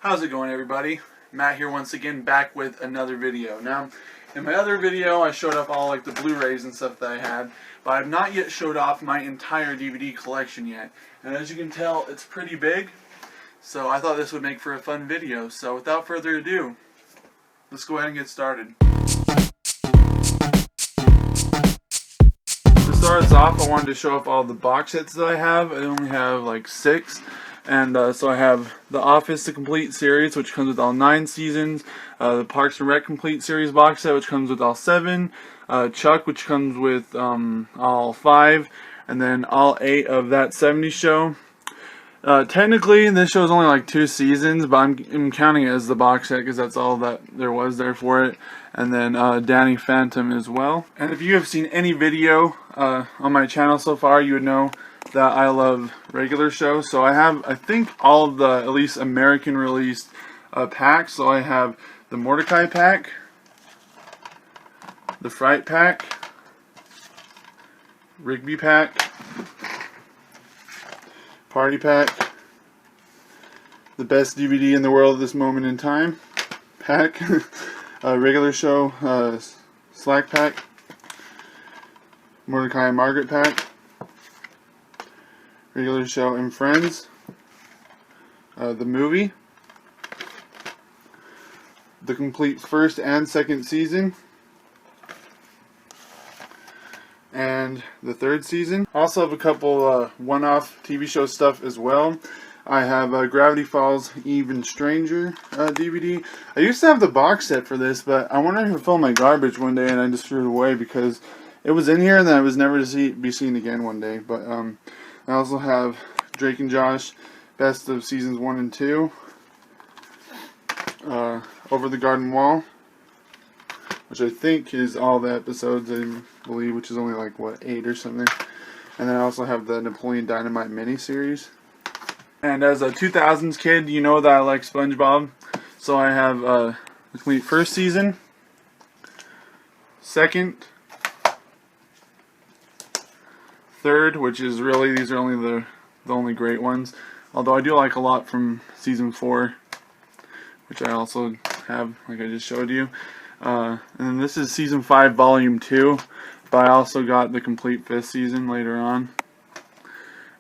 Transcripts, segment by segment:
How's it going, everybody? Matt here once again, back with another video. Now, in my other video, I showed off all like the Blu-rays and stuff that I had, but I've not yet showed off my entire DVD collection yet. And as you can tell, it's pretty big, so I thought this would make for a fun video. So without further ado, let's go ahead and get started. To start us off, I wanted to show off all the box sets that I have. I only have like 6. And so I have The Office, the complete series, which comes with all 9 seasons. The Parks and Rec complete series box set, which comes with all 7. Chuck, which comes with all 5. And then all 8 of That 70s Show. Technically, this show is only like 2 seasons, but I'm counting it as the box set because that's all that there was there for it. And then Danny Phantom as well. And if you have seen any video on my channel so far, you would know that I love regular shows. So I have, I think, all of the at least American released packs. So I have the Mordecai pack, the Fright pack, Rigby pack, Party pack, the best DVD in the world at this moment in time pack, regular show Slack pack, Mordecai and Margaret pack, regular show and Friends, the movie, the complete first and second season, and the 3rd season. I also have a couple one-off TV show stuff as well. I have Gravity Falls Even Stranger DVD. I used to have the box set for this, but I wonder if it fell in my garbage one day and I just threw it away because it was in here and then it was never to be seen again one day. But I also have Drake and Josh Best of Seasons 1 and 2, Over the Garden Wall, which I think is all the episodes, I believe, which is only like, what, 8 or something. And then I also have the Napoleon Dynamite miniseries. And as a 2000s kid, you know that I like SpongeBob. So I have the complete first season, second, third, which is really, these are only the only great ones. Although I do like a lot from season 4, which I also have, like I just showed you. And then this is season 5, volume 2, but I also got the complete 5th season later on.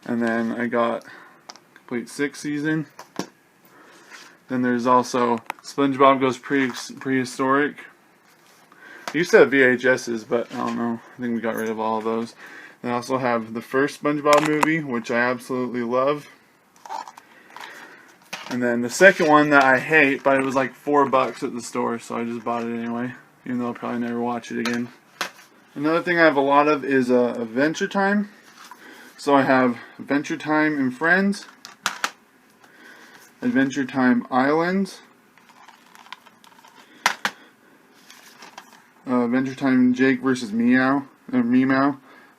And then I got complete 6th season. Then there's also SpongeBob Goes Prehistoric. I used to have VHSs, but I don't know, I think we got rid of all of those. I also have the first SpongeBob movie, which I absolutely love. And then the second one that I hate, but it was like $4 at the store, so I just bought it anyway, even though I'll probably never watch it again. Another thing I have a lot of is Adventure Time. So I have Adventure Time and Friends, Adventure Time Islands, Adventure Time Jake vs. Meow.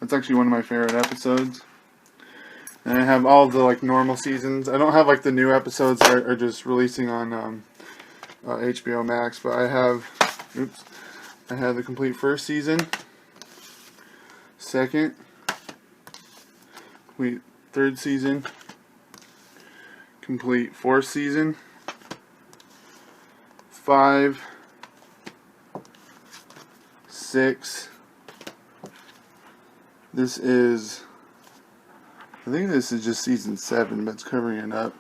That's actually one of my favorite episodes. And I have all the like normal seasons. I don't have like the new episodes that are just releasing on HBO Max, but I have the complete first season, second, complete 3rd season, complete 4th season, 5, 6. This is, I think this is just season 7, but it's covering it up.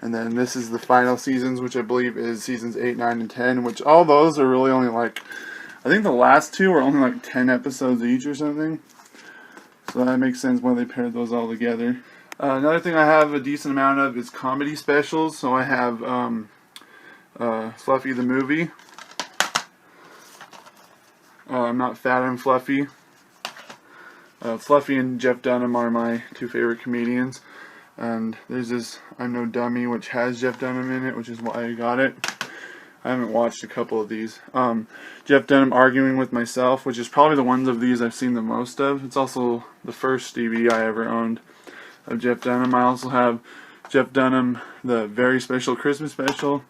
And then this is the final seasons, which I believe is seasons 8, 9, and 10, which all those are really only like, I think the last 2 are only like 10 episodes each or something. So that makes sense why they paired those all together. Another thing I have a decent amount of is comedy specials. So I have Fluffy the Movie. I'm Not Fat, I'm Fluffy. Fluffy and Jeff Dunham are my 2 favorite comedians. And there's this I'm No Dummy, which has Jeff Dunham in it, which is why I got it. I haven't watched a couple of these. Jeff Dunham Arguing with Myself, which is probably the ones of these I've seen the most of. It's also the first DVD I ever owned of Jeff Dunham. I also have Jeff Dunham, the Very Special Christmas Special.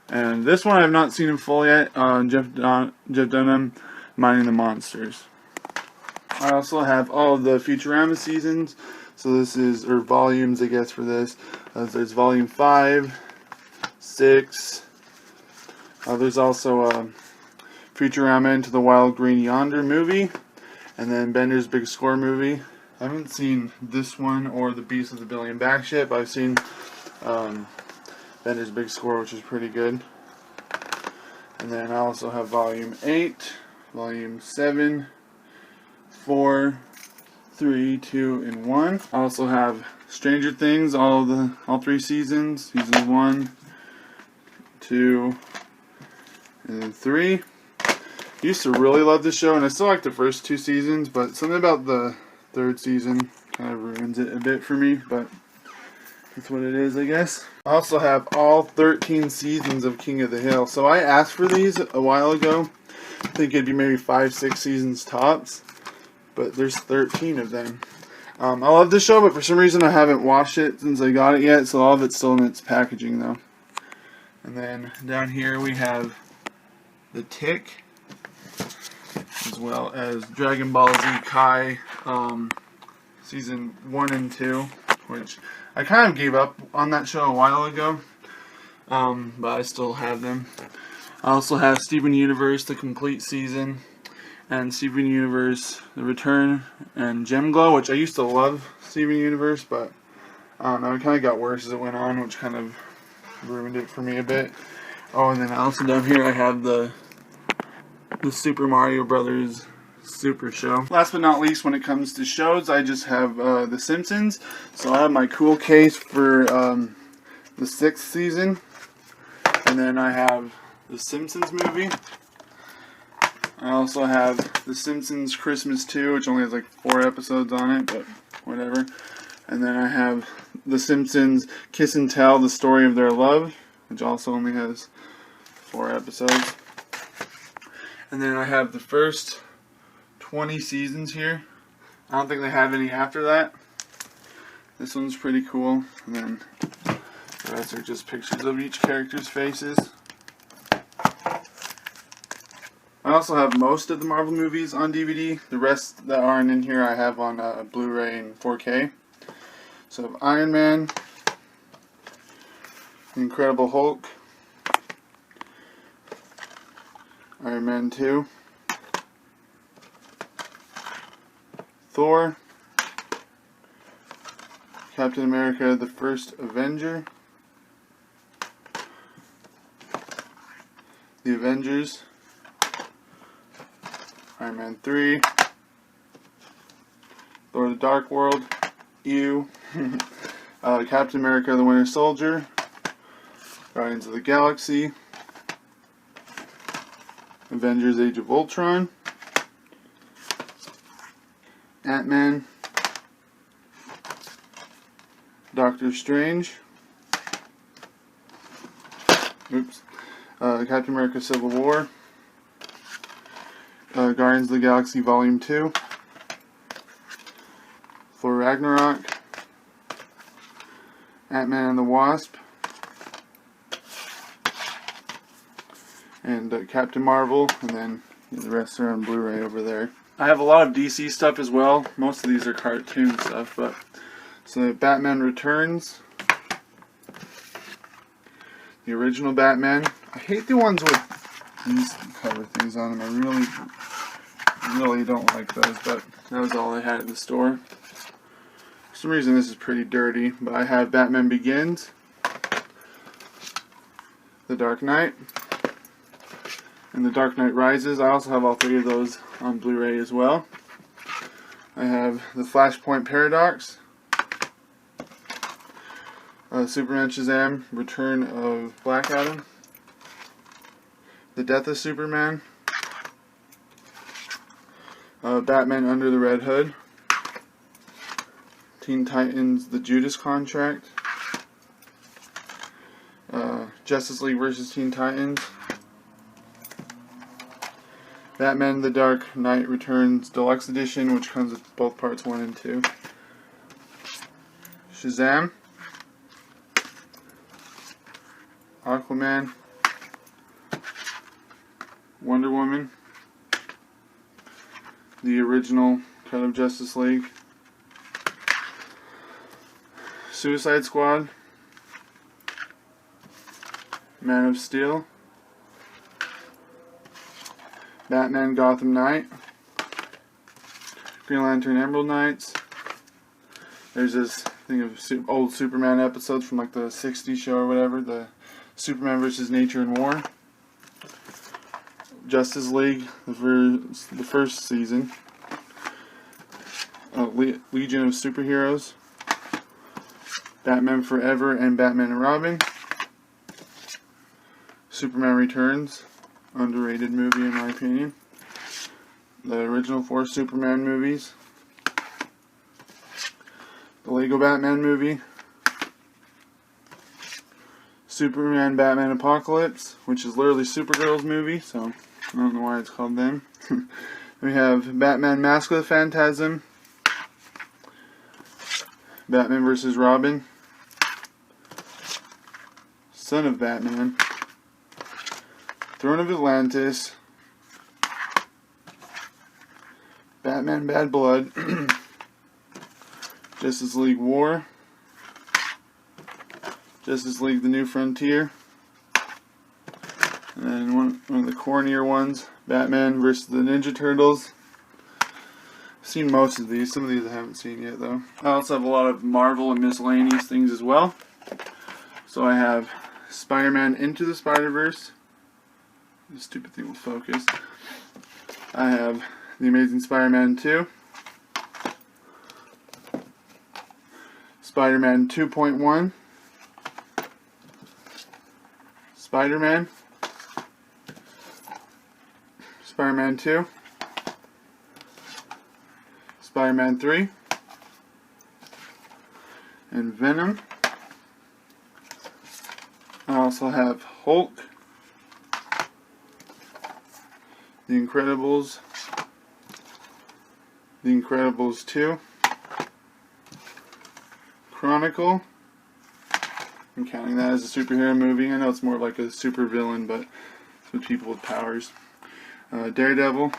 And this one I have not seen in full yet. Jeff Dunham, Minding the Monsters. I also have all of the Futurama seasons. So this is, or volumes I guess for this. There's volume 5, 6. There's also Futurama Into the Wild Green Yonder movie, and then Bender's Big Score movie. I haven't seen this one or The Beast of the Billion Backs yet, but I've seen Bender's Big Score, which is pretty good. And then I also have Volume 8, Volume 7, 4, 3, 2, and 1. I also have Stranger Things, all 3 seasons, seasons 1, 2, and 3. Used to really love this show, and I still like the first 2 seasons, but something about the 3rd season kind of ruins it a bit for me, but that's what it is, I guess. I also have all 13 seasons of King of the Hill. So I asked for these a while ago. I think it'd be maybe 5-6 seasons tops, but there's 13 of them. I love this show, but for some reason I haven't watched it since I got it yet, so all of it's still in its packaging though. And then down here we have The Tick, as well as Dragon Ball Z Kai season 1 and 2, which I kind of gave up on that show a while ago, but I still have them. I also have Steven Universe, the complete season, and Steven Universe, The Return, and Gem Glow, which I used to love Steven Universe, but I don't know, it kind of got worse as it went on, which kind of ruined it for me a bit. Oh, and then also down here I have the Super Mario Brothers Super Show. Last but not least, when it comes to shows, I just have The Simpsons. So I have my cool case for the 6th season, and then I have The Simpsons movie. I also have The Simpsons Christmas 2, which only has like 4 episodes on it, but whatever. And then I have The Simpsons Kiss and Tell, The Story of Their Love, which also only has 4 episodes. And then I have the first 20 seasons here. I don't think they have any after that. This one's pretty cool. And then the rest are just pictures of each character's faces. I also have most of the Marvel movies on DVD. The rest that aren't in here I have on Blu-ray and 4K. So I have Iron Man, Incredible Hulk, Iron Man 2, Thor, Captain America the First Avenger, The Avengers, Iron Man 3, Thor the Dark World, Captain America the Winter Soldier, Guardians of the Galaxy, Avengers Age of Ultron, Ant-Man, Doctor Strange, Captain America Civil War, Guardians of the Galaxy Volume 2, Thor Ragnarok, Ant-Man and the Wasp, and Captain Marvel, and then the rest are on Blu-ray over there. I have a lot of DC stuff as well. Most of these are cartoon stuff, but so Batman Returns, the original Batman. I hate the ones with these cover things on them. I really don't like those, but that was all I had at the store. For some reason this is pretty dirty, but I have Batman Begins, The Dark Knight, and The Dark Knight Rises. I also have all 3 of those on Blu-ray as well. I have The Flashpoint Paradox, Superman Shazam, Return of Black Adam, The Death of Superman, Batman Under the Red Hood, Teen Titans The Judas Contract, Justice League vs. Teen Titans, Batman The Dark Knight Returns Deluxe Edition, which comes with both parts 1 and 2, Shazam, Aquaman, Wonder Woman, the original cut of Justice League, Suicide Squad, Man of Steel, Batman Gotham Knight, Green Lantern Emerald Knights. There's this thing of old Superman episodes from like the 60s show or whatever, the Superman vs. Nature and War. Justice League, the first season. Legion of Superheroes. Batman Forever and Batman and Robin. Superman Returns, underrated movie in my opinion. The original 4 Superman movies. The Lego Batman movie. Superman Batman Apocalypse, which is literally Supergirl's movie, so I don't know why it's called them. We have Batman Mask of the Phantasm, Batman vs. Robin, Son of Batman, Throne of Atlantis, Batman Bad Blood, Justice League War, Justice League The New Frontier, and then one of the cornier ones, Batman vs. the Ninja Turtles. I've seen most of these. Some of these I haven't seen yet though. I also have a lot of Marvel and miscellaneous things as well. So I have Spider-Man Into the Spider-Verse. This stupid thing will focus. I have The Amazing Spider-Man 2. Spider-Man 2.1. Spider-Man. Spider-Man 2. Spider-Man 3. And Venom. I also have Hulk. The Incredibles. The Incredibles 2. Chronicle. I'm counting that as a superhero movie. I know it's more like a super villain, but it's with people with powers. Daredevil.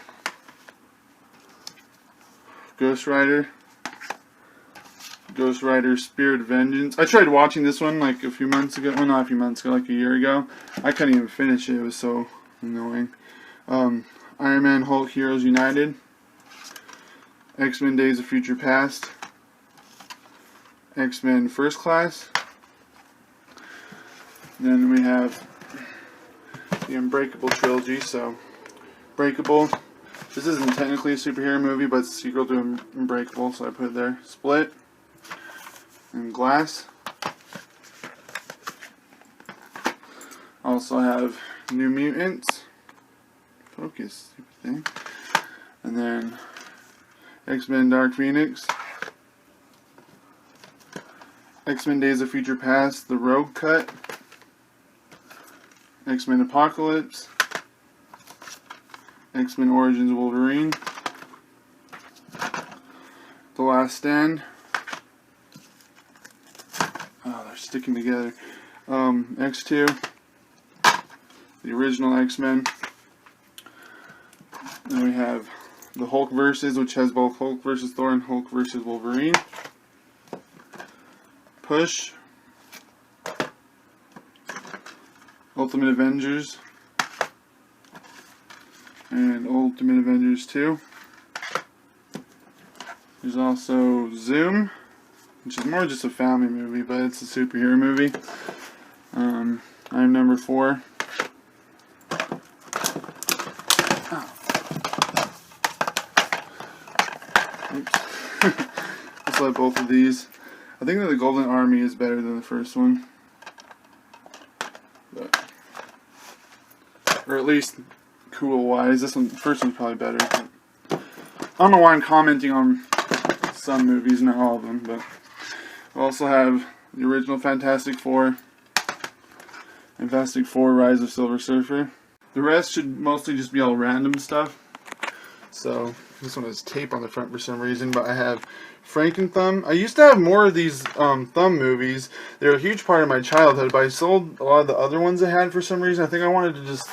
Ghost Rider. Ghost Rider Spirit of Vengeance. I tried watching this one like a few months ago. Well, not a few months ago, like a year ago. I couldn't even finish it. It was so annoying. Iron Man Hulk Heroes United. X-Men Days of Future Past. X-Men First Class. Then we have the Unbreakable trilogy. So, Breakable. This isn't technically a superhero movie, but it's a sequel to Unbreakable, so I put it there. Split. And Glass. Also have New Mutants. Focus, stupid thing. And then X-Men Dark Phoenix. X-Men Days of Future Past, The Rogue Cut. X-Men Apocalypse. X-Men Origins Wolverine. The Last Stand. Oh, they're sticking together. X2. The original X-Men. Then we have the Hulk Versus, which has both Hulk vs. Thor and Hulk vs. Wolverine. Push. Ultimate Avengers. And Ultimate Avengers 2. There's also Zoom, which is more just a family movie, but it's a superhero movie. I'm number 4. Let's let both of these. I think that the Golden Army is better than the first one. But, or at least cool wise. This one, the first one's probably better. But I don't know why I'm commenting on some movies, not all of them, but I also have the original Fantastic Four, Fantastic Four Rise of Silver Surfer. The rest should mostly just be all random stuff. So this one has tape on the front for some reason, but I have Frankenthumb. I used to have more of these Thumb movies. They're a huge part of my childhood, but I sold a lot of the other ones I had for some reason. I think I wanted to just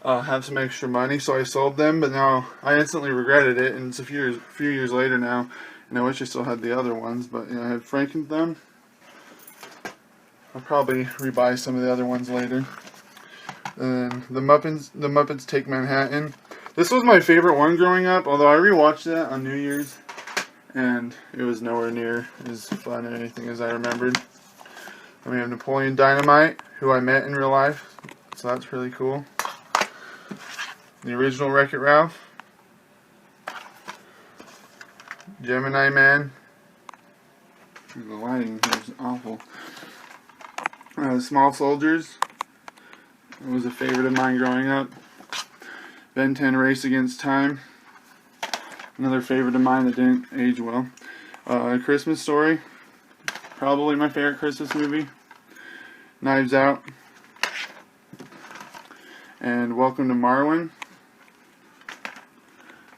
have some extra money, so I sold them, but now I instantly regretted it, and it's a few years later now, and I wish I still had the other ones, but yeah, I have Frankenthumb. I'll probably rebuy some of the other ones later. And the Muppets Take Manhattan. This was my favorite one growing up, although I rewatched that on New Year's, and it was nowhere near as fun or anything as I remembered. And we have Napoleon Dynamite, who I met in real life, so that's really cool. The original Wreck-It Ralph. Gemini Man. The lighting here is awful. Small Soldiers. It was a favorite of mine growing up. Ben 10 Race Against Time. Another favorite of mine that didn't age well. A Christmas Story. Probably my favorite Christmas movie. Knives Out. And Welcome to Marwen.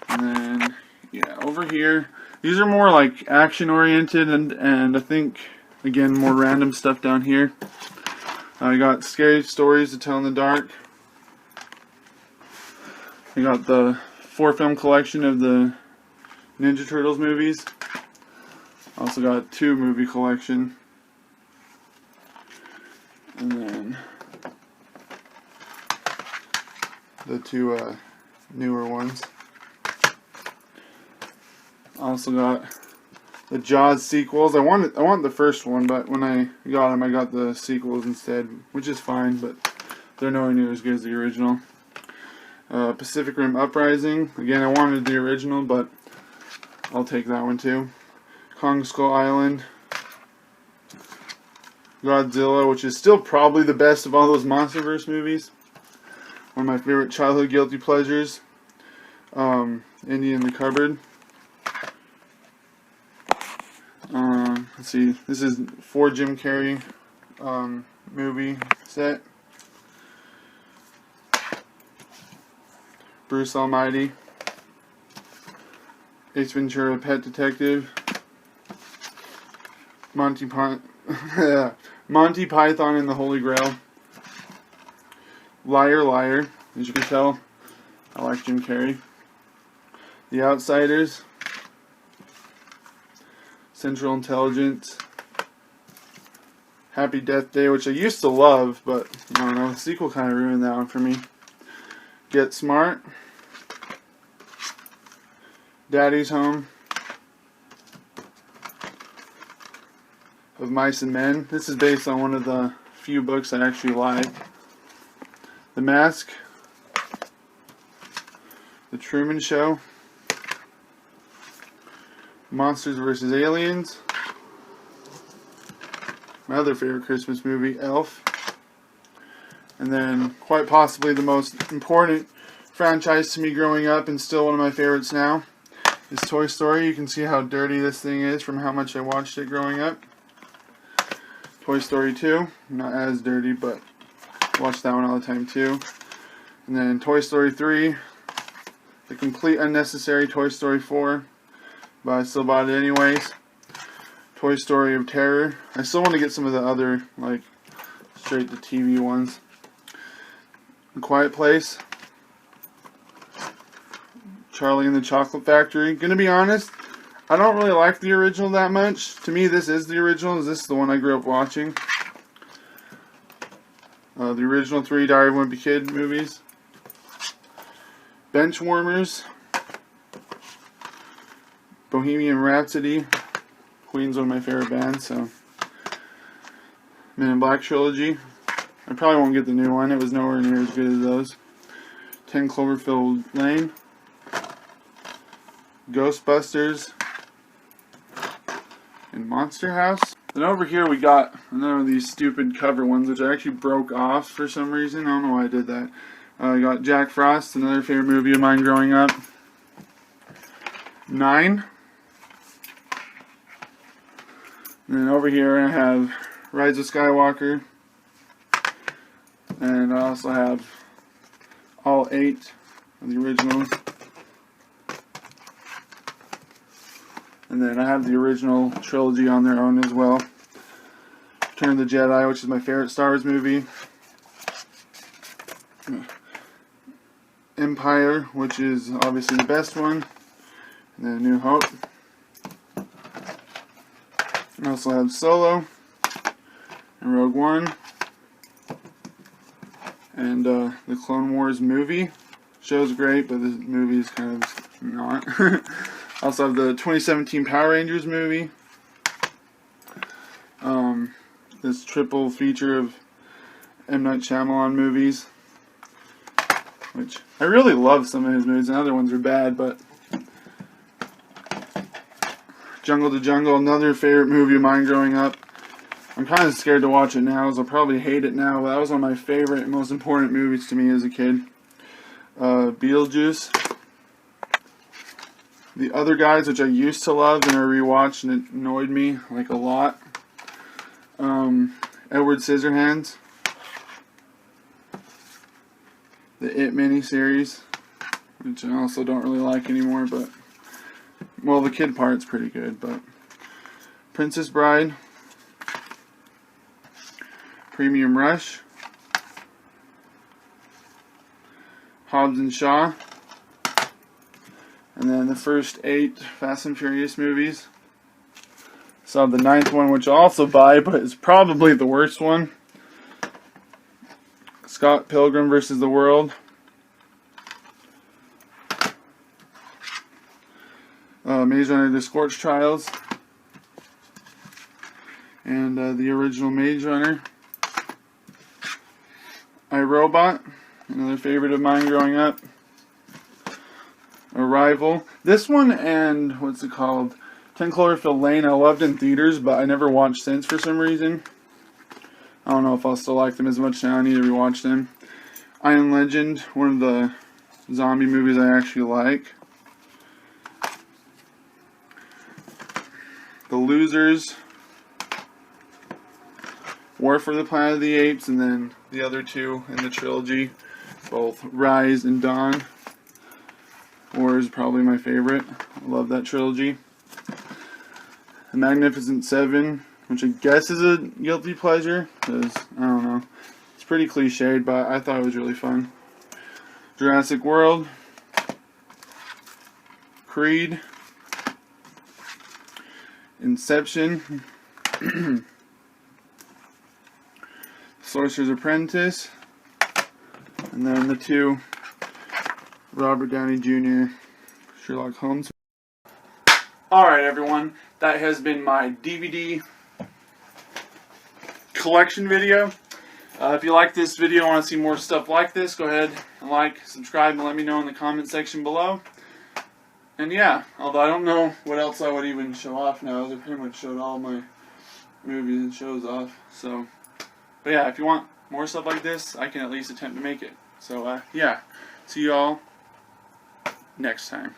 And then, yeah, over here, these are more like action oriented, and I think, again, more random stuff down here. I got Scary Stories to Tell in the Dark. I got the 4-film collection of the Ninja Turtles movies. Also got 2 movie collection. And then the 2 newer ones. Also got the Jaws sequels. I want the first one, but when I got them, I got the sequels instead, which is fine, but they're nowhere near as good as the original. Pacific Rim Uprising. Again, I wanted the original, but I'll take that one too. Kong Skull Island. Godzilla, which is still probably the best of all those MonsterVerse movies. One of my favorite childhood guilty pleasures. Indie in the Cupboard. Let's see, this is 4 Jim Carrey movie set. Bruce Almighty. Ace Ventura Pet Detective. Monty Python and the Holy Grail. Liar Liar. As you can tell, I like Jim Carrey. The Outsiders. Central Intelligence. Happy Death Day, which I used to love, but I don't know, the sequel kind of ruined that one for me. Get Smart. Daddy's Home. Of Mice and Men. This is based on one of the few books I actually like. The Mask. The Truman Show. Monsters vs. Aliens. My other favorite Christmas movie, Elf. And then, quite possibly the most important franchise to me growing up, and still one of my favorites now, is Toy Story. You can see how dirty this thing is from how much I watched it growing up. Toy Story 2, not as dirty, but watch that one all the time too. And then Toy Story 3, the complete unnecessary Toy Story 4. But I still bought it anyways. Toy Story of Terror. I still want to get some of the other, like, straight to TV ones. A Quiet Place. Charlie and the Chocolate Factory. Gonna be honest, I don't really like the original that much. To me, this is the original. This is the one I grew up watching. The original 3 Diary of a Wimpy Kid movies. Benchwarmers. Bohemian Rhapsody. Queen's one of my favorite bands, so. Men in Black trilogy. I probably won't get the new one. It was nowhere near as good as those. 10 Cloverfield Lane. Ghostbusters. And Monster House. Then over here we got another of these stupid cover ones, which I actually broke off for some reason. I don't know why I did that. I got Jack Frost, another favorite movie of mine growing up. 9. And then over here I have Rise of Skywalker. And I also have all 8 of the originals. And then I have the original trilogy on their own as well. Return of the Jedi, which is my favorite Star Wars movie. Empire, which is obviously the best one. And then New Hope. I also have Solo. And Rogue One. and the Clone Wars movie. Show's great, but this movie is kind of not. Also have the 2017 Power Rangers movie. This triple feature of M. Night Shyamalan movies, which I really love some of his movies, and other ones are bad, but Jungle to Jungle, another favorite movie of mine growing up. I'm kind of scared to watch it now, as I'll probably hate it now, but that was one of my favorite and most important movies to me as a kid. Beetlejuice. The Other Guys, which I used to love and I rewatched and it annoyed me like a lot. Edward Scissorhands. The It miniseries, which I also don't really like anymore, but, well, the kid part's pretty good, but Princess Bride. Premium Rush. Hobbs and Shaw. And then the first 8 Fast and Furious movies. So the 9th one, which I'll also buy, but it's probably the worst one. Scott Pilgrim vs. the World. Maze Runner: The Scorched Trials. And the original Maze Runner. iRobot, another favorite of mine growing up. Arrival. This one and, what's it called? 10 Cloverfield Lane I loved in theaters, but I never watched since for some reason. I don't know if I'll still like them as much now. I need to rewatch them. I Am Legend, one of the zombie movies I actually like. The Losers. War for the Planet of the Apes, and then the other 2 in the trilogy, both Rise and Dawn. War is probably my favorite. I love that trilogy. The Magnificent Seven, which I guess is a guilty pleasure, because, I don't know, it's pretty cliched, but I thought it was really fun. Jurassic World. Creed. Inception. Sorcerer's Apprentice. And then the 2 Robert Downey Jr. Sherlock Holmes. Alright everyone, that has been my DVD collection video. If you like this video and want to see more stuff like this, go ahead and like, subscribe, and let me know in the comment section below. And yeah, although I don't know what else I would even show off now, I pretty much showed all my movies and shows off. So, but yeah, if you want more stuff like this, I can at least attempt to make it. So yeah, see you all next time.